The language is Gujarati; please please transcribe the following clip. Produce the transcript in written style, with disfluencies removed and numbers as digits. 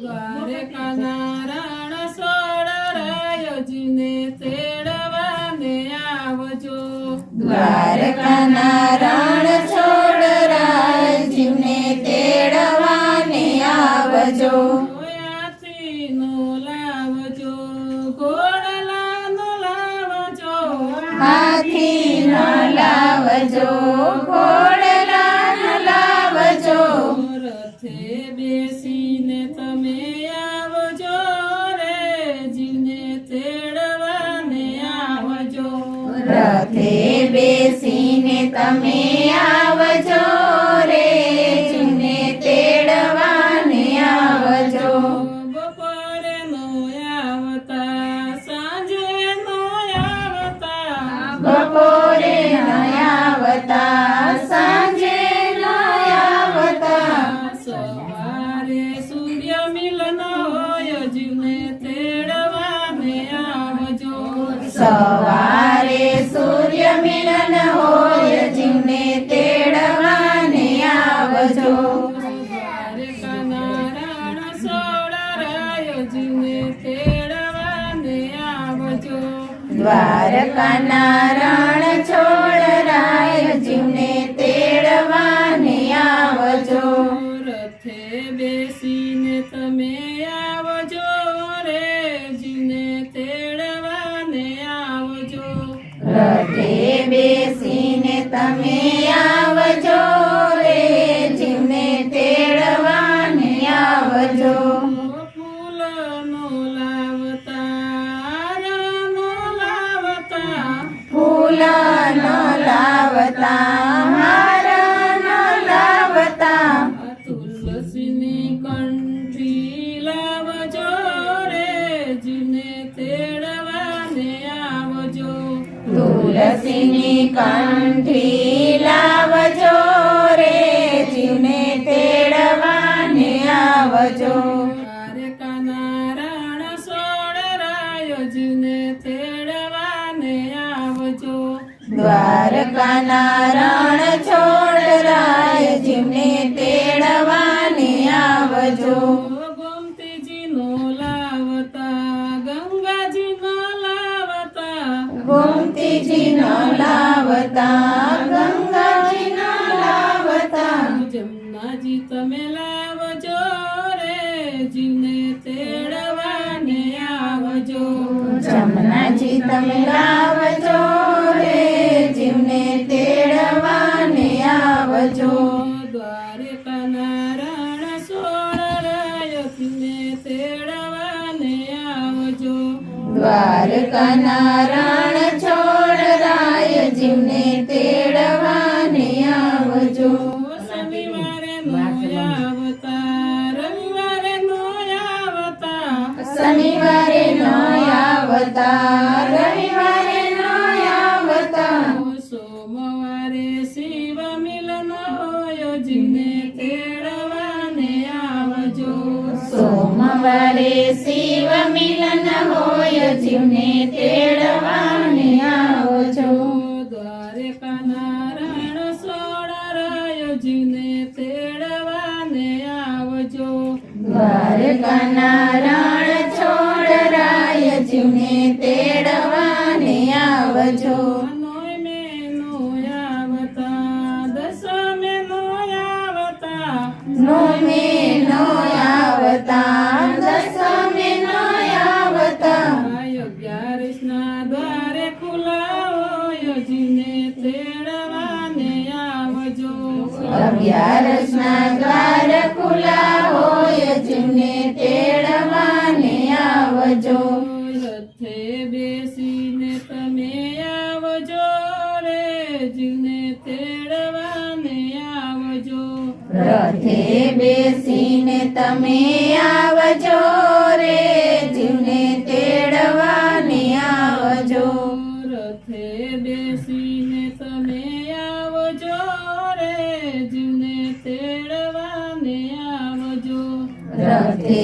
દ્વારકાના રણ સોડરાય જીવને તેડવાને આવજો. દ્વારકાના રણ છોડરાય જીવને તેડવાને આવજો. હાથીનો લાવજો, ઘોડલાનો લાવજો. હાથીનો લાવજો, ઘોડલાનો લાવજો. રથે બેસીને તમે આવજો રે જીવને તેડવાને આવજો. રથે બેસીને તમે આવજો રે જીવને તેડવાને આવજો. બપોરે નો આવતા, સાંજે નો આવતા. બપોરે ન આવતા, સાંજે ન આવતા. સવારે સૂર્ય મિલન હોય જીવને તેડવાને આવજો. સવારે સૂર્ય મિલન હોય જીવને તેડવાને આવજો. દ્વારકાના રણ સોડરાય જીવને તેડવાને આવજો. દ્વારકાના રણ છોડરાય જીવને તેડવાને આવજો. રથે બેસીને તમે આવજો રે જીવને તેડવાને આવજો. રથે બેસીને તમે આવજો રે જીવને તેડવાને આવજો. ફૂલનો લાવતા, હારનો લાવતા. ફૂલ ન લાવતા, હાર ન લાવતા. તુલસીની કંઠી લાવજો રે જીવને તેડવાને આવજો. તુલસીની કંઠી લાવજો રે જીવને તેડવાને આવજો. દ્વારકાના રણ સોડરાય જીવને તેડવાને આવજો. દ્વારકાના રણ છોડરાય જીવને તેડવાને આવજો. ગોમતીજીનો લાવતા, ગંગાજીનો લાવતા. ગોમતીજીનો લાવતા, ગંગાજીનો લાવતા. જમનાજી તમે લાવજો રે જીવને તેડવાને આવજો. જમનાજી તમે લાવજો રે જીવને તેડવાને આવજો. દ્વારકાના રણ સોડરાય જીવને તેડવાને આવજો. દ્વારકાના રણ છોડરાય જીવને તેડવાને આવજો. શનિવારે નો આવતા, રવિવારે નો આવતા. શનિવારે ન આવતા, રવિવારે ન આવતા. સોમવારે શિવ મિલન હોય જીવને તેડવાને આવજો. સોમવારે શિવ મિલન હોય જીવને તેડવાને આવજો. દ્વારકાના રણ સોડરાય જીવને તેડવાને આવજો. દ્વારકાના રણ છોડરાય જીવને તેડવાને આવજો. નોય મે નો આવતા, દસમે નો આવતા. નોમે ન આવતા, દસમે ન આવતા. 11ના દ્વારે ખુલ્લા હોય જીવને તેડવાને આવજો. 11ના દ્વાર ખુલ્લા હોય જીવને તેડવાને આવજો. રથે બેસીને તમે આવજો રે જીવને તેડવાને આવજો. રથે બેસીને તમે આવજો રે જીવને તેડવાને આવજો. રથે બેસીને તમે આવજો રે જીવને તેડવાને આવજો. રથે